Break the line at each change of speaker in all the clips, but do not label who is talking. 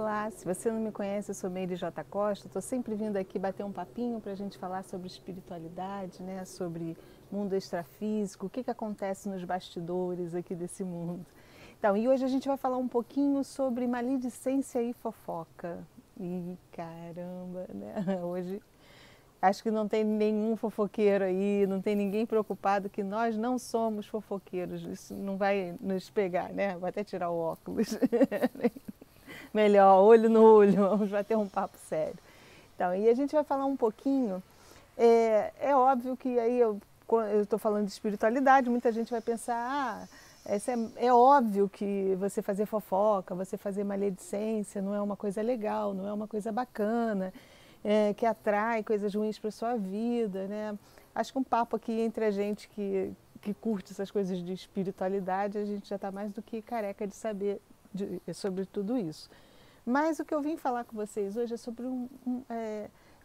Olá, se você não me conhece, eu sou Meire J. Costa, estou sempre vindo aqui bater um papinho para a gente falar sobre espiritualidade, né? Sobre mundo extrafísico, o que acontece nos bastidores aqui desse mundo. Então, e hoje a gente vai falar um pouquinho sobre maledicência e fofoca. E caramba, né? Hoje acho que não tem nenhum fofoqueiro aí, não tem ninguém preocupado que nós não somos fofoqueiros, isso não vai nos pegar, né? Vou até tirar o óculos. Melhor, olho no olho, vamos bater um papo sério. Então, e a gente vai falar um pouquinho, é óbvio que aí eu estou falando de espiritualidade, muita gente vai pensar, é óbvio que você fazer fofoca, você fazer maledicência não é uma coisa legal, não é uma coisa bacana, que atrai coisas ruins para a sua vida, né? Acho que um papo aqui entre a gente que curte essas coisas de espiritualidade, a gente já está mais do que careca de saber sobre tudo isso. Mas o que eu vim falar com vocês hoje é sobre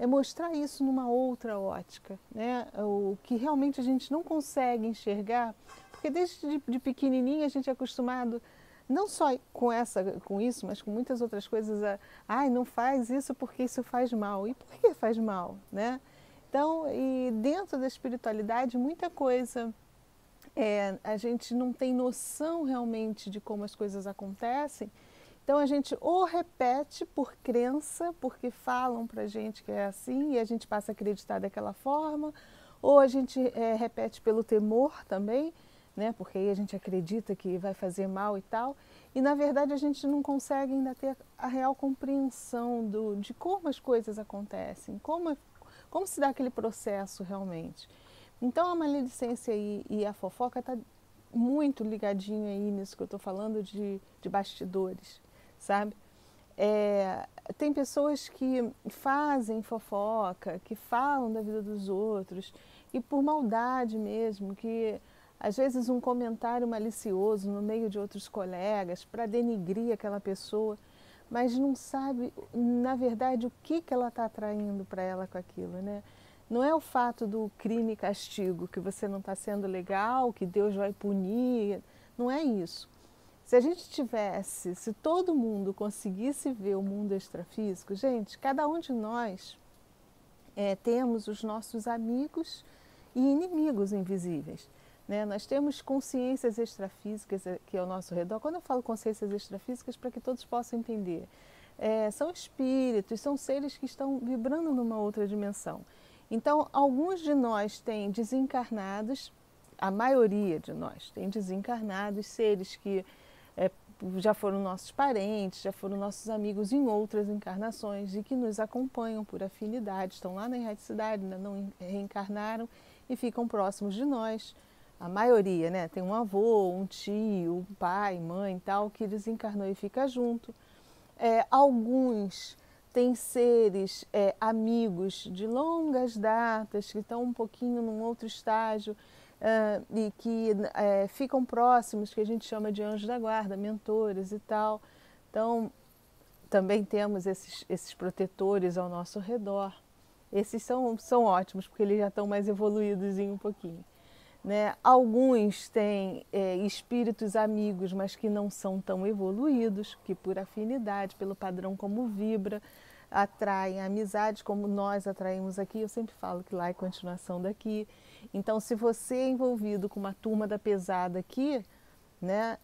mostrar isso numa outra ótica, né? O que realmente a gente não consegue enxergar, porque desde de pequenininho a gente é acostumado não só com isso, mas com muitas outras coisas. Ai, não faz isso porque isso faz mal. E por que faz mal, né? Então, e dentro da espiritualidade, muita coisa a gente não tem noção realmente de como as coisas acontecem. Então a gente ou repete por crença, porque falam pra gente que é assim e a gente passa a acreditar daquela forma, ou a gente repete pelo temor também, né? Porque aí a gente acredita que vai fazer mal e tal, e na verdade a gente não consegue ainda ter a real compreensão de como as coisas acontecem, como se dá aquele processo realmente. Então a maledicência e a fofoca está muito ligadinho aí nisso que eu estou falando de bastidores, sabe? Tem pessoas que fazem fofoca, que falam da vida dos outros e por maldade mesmo, que às vezes um comentário malicioso no meio de outros colegas para denigrir aquela pessoa, mas não sabe, na verdade, o que ela está atraindo para ela com aquilo, né? Não é o fato do crime e castigo, que você não está sendo legal, que Deus vai punir, não é isso. Se a gente tivesse, se todo mundo conseguisse ver o mundo extrafísico, gente, cada um de nós temos os nossos amigos e inimigos invisíveis. Né? Nós temos consciências extrafísicas aqui ao nosso redor. Quando eu falo consciências extrafísicas, para que todos possam entender, são espíritos, são seres que estão vibrando numa outra dimensão. Então, alguns de nós têm desencarnados, a maioria de nós tem desencarnados, seres que já foram nossos parentes, já foram nossos amigos em outras encarnações e que nos acompanham por afinidade, estão lá na erraticidade, ainda não reencarnaram e ficam próximos de nós. A maioria, né? Tem um avô, um tio, um pai, mãe e tal, que desencarnou e fica junto. Alguns têm seres amigos de longas datas, que estão um pouquinho num outro estágio e que ficam próximos, que a gente chama de anjos da guarda, mentores e tal. Então, também temos esses protetores ao nosso redor. Esses são ótimos, porque eles já estão mais evoluídos um pouquinho. Né? Alguns têm espíritos amigos, mas que não são tão evoluídos, que por afinidade, pelo padrão como vibra, atraem a amizade, como nós atraímos aqui. Eu sempre falo que lá é continuação daqui. Então, se você é envolvido com uma turma da pesada aqui, né,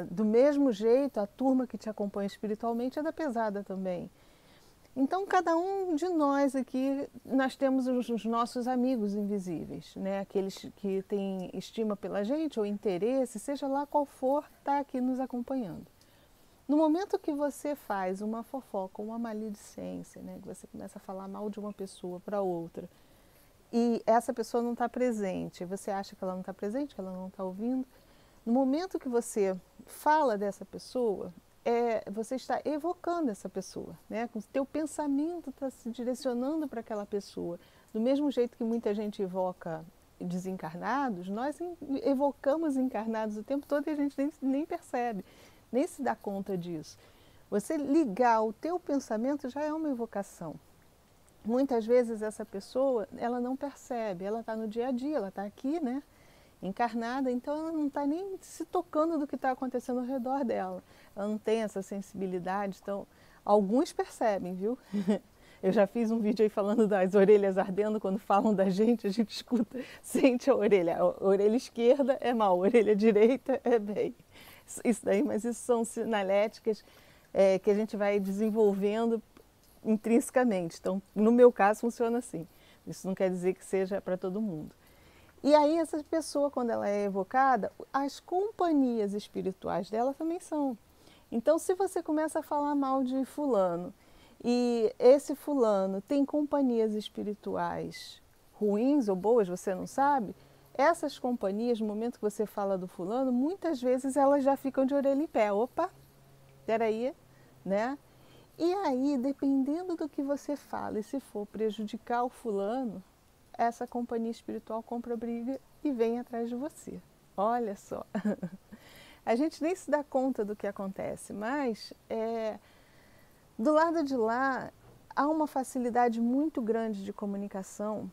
do mesmo jeito, a turma que te acompanha espiritualmente é da pesada também. Então, cada um de nós aqui, nós temos os nossos amigos invisíveis, né? Aqueles que têm estima pela gente ou interesse, seja lá qual for, está aqui nos acompanhando. No momento que você faz uma fofoca, uma maledicência, né? Que você começa a falar mal de uma pessoa para outra, e essa pessoa não está presente, você acha que ela não está presente, que ela não está ouvindo, no momento que você fala dessa pessoa, você está evocando essa pessoa, né? O teu pensamento está se direcionando para aquela pessoa. Do mesmo jeito que muita gente evoca desencarnados, nós evocamos encarnados o tempo todo e a gente nem percebe, nem se dá conta disso. Você ligar o teu pensamento já é uma evocação. Muitas vezes essa pessoa, ela não percebe, ela está no dia a dia, ela está aqui, né? encarnada, então ela não está nem se tocando do que está acontecendo ao redor dela. Ela não tem essa sensibilidade, então alguns percebem, viu? Eu já fiz um vídeo aí falando das orelhas ardendo, quando falam da gente, a gente escuta, sente a orelha esquerda é mal, a orelha direita é bem. Isso daí, mas isso são sinaléticas que a gente vai desenvolvendo intrinsecamente. Então, no meu caso, funciona assim. Isso não quer dizer que seja para todo mundo. E aí, essa pessoa, quando ela é evocada, as companhias espirituais dela também são. Então, se você começa a falar mal de fulano, e esse fulano tem companhias espirituais ruins ou boas, você não sabe, essas companhias, no momento que você fala do fulano, muitas vezes elas já ficam de orelha em pé. Opa, peraí, né? E aí, dependendo do que você fala, e se for prejudicar o fulano, essa companhia espiritual compra briga e vem atrás de você. Olha só. A gente nem se dá conta do que acontece, mas do lado de lá há uma facilidade muito grande de comunicação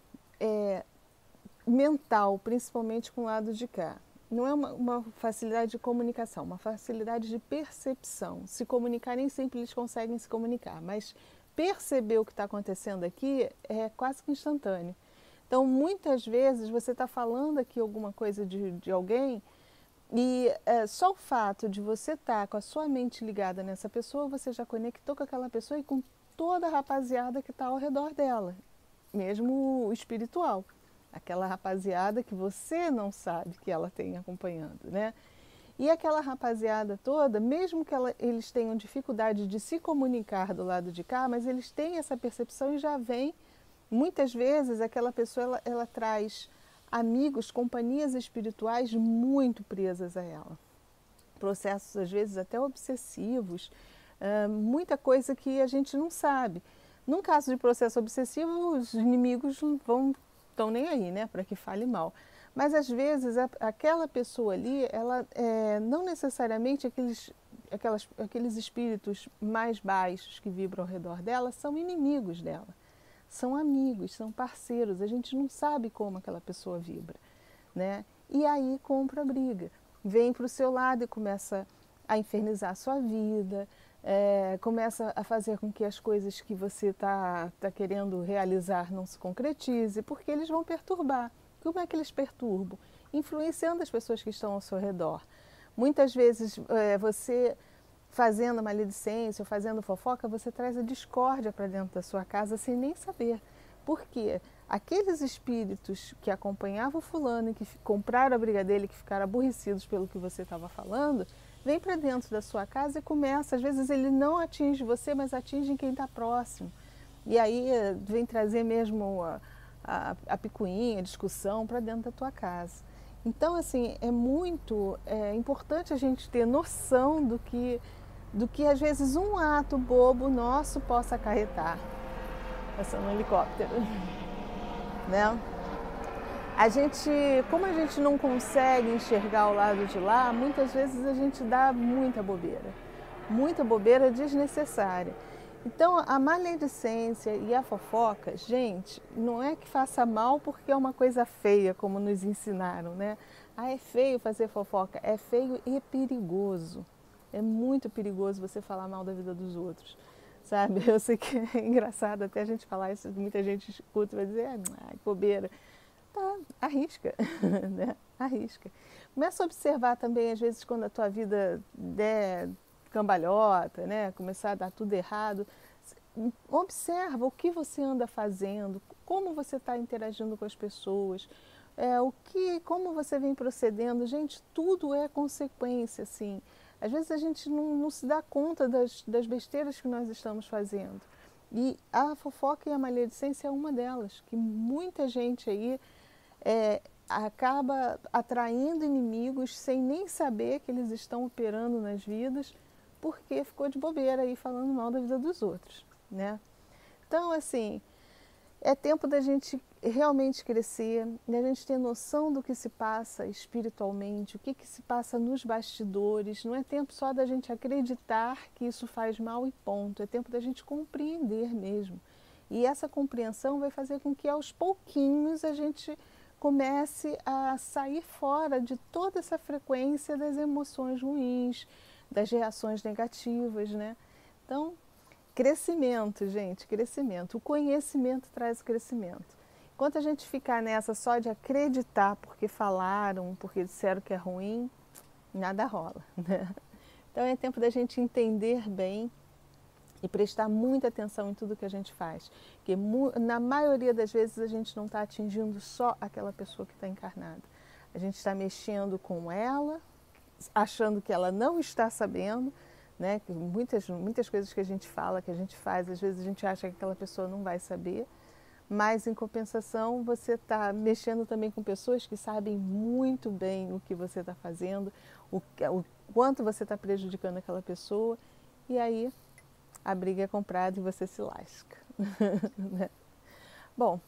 mental, principalmente com o lado de cá. Não é uma facilidade de comunicação, uma facilidade de percepção. Se comunicar, nem sempre eles conseguem se comunicar, mas perceber o que está acontecendo aqui é quase que instantâneo. Então, muitas vezes, você está falando aqui alguma coisa de alguém e só o fato de você estar com a sua mente ligada nessa pessoa, você já conectou com aquela pessoa e com toda a rapaziada que está ao redor dela, mesmo o espiritual. Aquela rapaziada que você não sabe que ela tem acompanhando, né? E aquela rapaziada toda, mesmo que eles tenham dificuldade de se comunicar do lado de cá, mas eles têm essa percepção e já vem. Muitas vezes aquela pessoa ela traz amigos, companhias espirituais muito presas a ela. Processos às vezes até obsessivos, muita coisa que a gente não sabe. Num caso de processo obsessivo, os inimigos estão nem aí, né, para que fale mal. Mas às vezes aquela pessoa ali, ela não necessariamente aqueles espíritos mais baixos que vibram ao redor dela são inimigos dela. São amigos, são parceiros, a gente não sabe como aquela pessoa vibra, né? E aí compra a briga, vem para o seu lado e começa a infernizar a sua vida, começa a fazer com que as coisas que você está querendo realizar não se concretize, porque eles vão perturbar. Como é que eles perturbam? Influenciando as pessoas que estão ao seu redor. Muitas vezes você fazendo maledicência ou fazendo fofoca, você traz a discórdia para dentro da sua casa sem nem saber. Por quê? Aqueles espíritos que acompanhavam o fulano e que compraram a briga dele, que ficaram aborrecidos pelo que você estava falando, vem para dentro da sua casa e começa, às vezes ele não atinge você, mas atinge quem está próximo. E aí vem trazer mesmo a picuinha, a discussão para dentro da tua casa. Então, assim, é muito importante a gente ter noção do que às vezes um ato bobo nosso possa acarretar. Passando um helicóptero, né? Como a gente não consegue enxergar o lado de lá, muitas vezes a gente dá muita bobeira desnecessária. Então, a maledicência e a fofoca, gente, não é que faça mal porque é uma coisa feia, como nos ensinaram, né? Ah, é feio fazer fofoca, é feio e perigoso. É muito perigoso você falar mal da vida dos outros, sabe? Eu sei que é engraçado até a gente falar isso, muita gente escuta e vai dizer, ai, bobeira. Tá, arrisca, né? Arrisca. Começa a observar também, às vezes, quando a tua vida der cambalhota, né? Começar a dar tudo errado. Observa o que você anda fazendo, como você está interagindo com as pessoas, como você vem procedendo. Gente, tudo é consequência, assim. Às vezes a gente não se dá conta das besteiras que nós estamos fazendo. E a fofoca e a maledicência é uma delas, que muita gente aí acaba atraindo inimigos sem nem saber que eles estão operando nas vidas, porque ficou de bobeira aí falando mal da vida dos outros, né? Então, assim, é tempo da gente realmente crescer, da gente ter noção do que se passa espiritualmente, o que se passa nos bastidores. Não é tempo só da gente acreditar que isso faz mal e ponto. É tempo da gente compreender mesmo. E essa compreensão vai fazer com que aos pouquinhos a gente comece a sair fora de toda essa frequência das emoções ruins, das reações negativas, né? Então, crescimento, gente, crescimento. O conhecimento traz o crescimento. Enquanto a gente ficar nessa só de acreditar porque falaram, porque disseram que é ruim, nada rola, né? Então é tempo da gente entender bem e prestar muita atenção em tudo que a gente faz. Porque na maioria das vezes a gente não está atingindo só aquela pessoa que está encarnada. A gente está mexendo com ela, achando que ela não está sabendo, né? Que muitas coisas que a gente fala, que a gente faz, às vezes a gente acha que aquela pessoa não vai saber. Mas, em compensação, você está mexendo também com pessoas que sabem muito bem o que você está fazendo, o quanto você está prejudicando aquela pessoa, e aí a briga é comprada e você se lasca. Bom,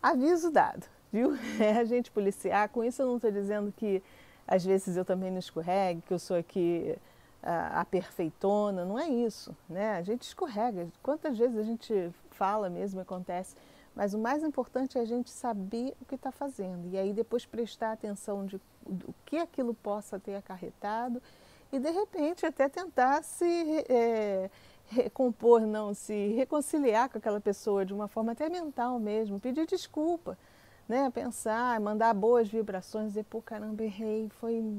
aviso dado, viu? É a gente policiar. Com isso eu não estou dizendo que às vezes eu também não escorregue, que eu sou aqui a perfeitona, não é isso, né? A gente escorrega. Quantas vezes a gente fala mesmo, acontece. Mas o mais importante é a gente saber o que está fazendo e aí depois prestar atenção do que aquilo possa ter acarretado e de repente até tentar se recompor, não, se reconciliar com aquela pessoa de uma forma até mental mesmo, pedir desculpa, né? Pensar, mandar boas vibrações, dizer, pô, caramba, errei,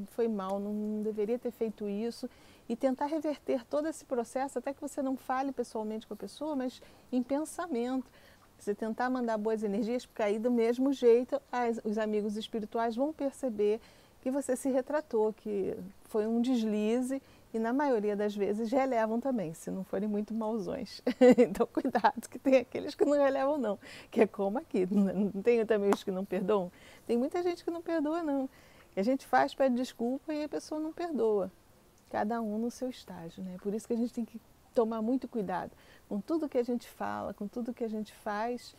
foi mal, não deveria ter feito isso e tentar reverter todo esse processo até que você não fale pessoalmente com a pessoa, mas em pensamento. Você tentar mandar boas energias, porque aí do mesmo jeito os amigos espirituais vão perceber que você se retratou, que foi um deslize e na maioria das vezes relevam também, se não forem muito mauzões. Então cuidado que tem aqueles que não relevam não, que é como aqui, não tem também os que não perdoam? Tem muita gente que não perdoa não, que a gente faz, pede desculpa e a pessoa não perdoa, cada um no seu estágio, né? Por isso que a gente tem que tomar muito cuidado com tudo que a gente fala, com tudo que a gente faz,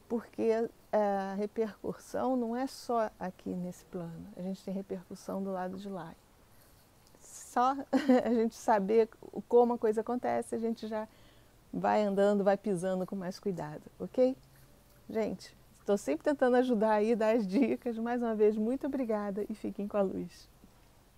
porque a repercussão não é só aqui nesse plano, a gente tem repercussão do lado de lá. Só a gente saber como a coisa acontece, a gente já vai andando, vai pisando com mais cuidado, ok? Gente, estou sempre tentando ajudar aí, dar as dicas. Mais uma vez, muito obrigada e fiquem com a luz.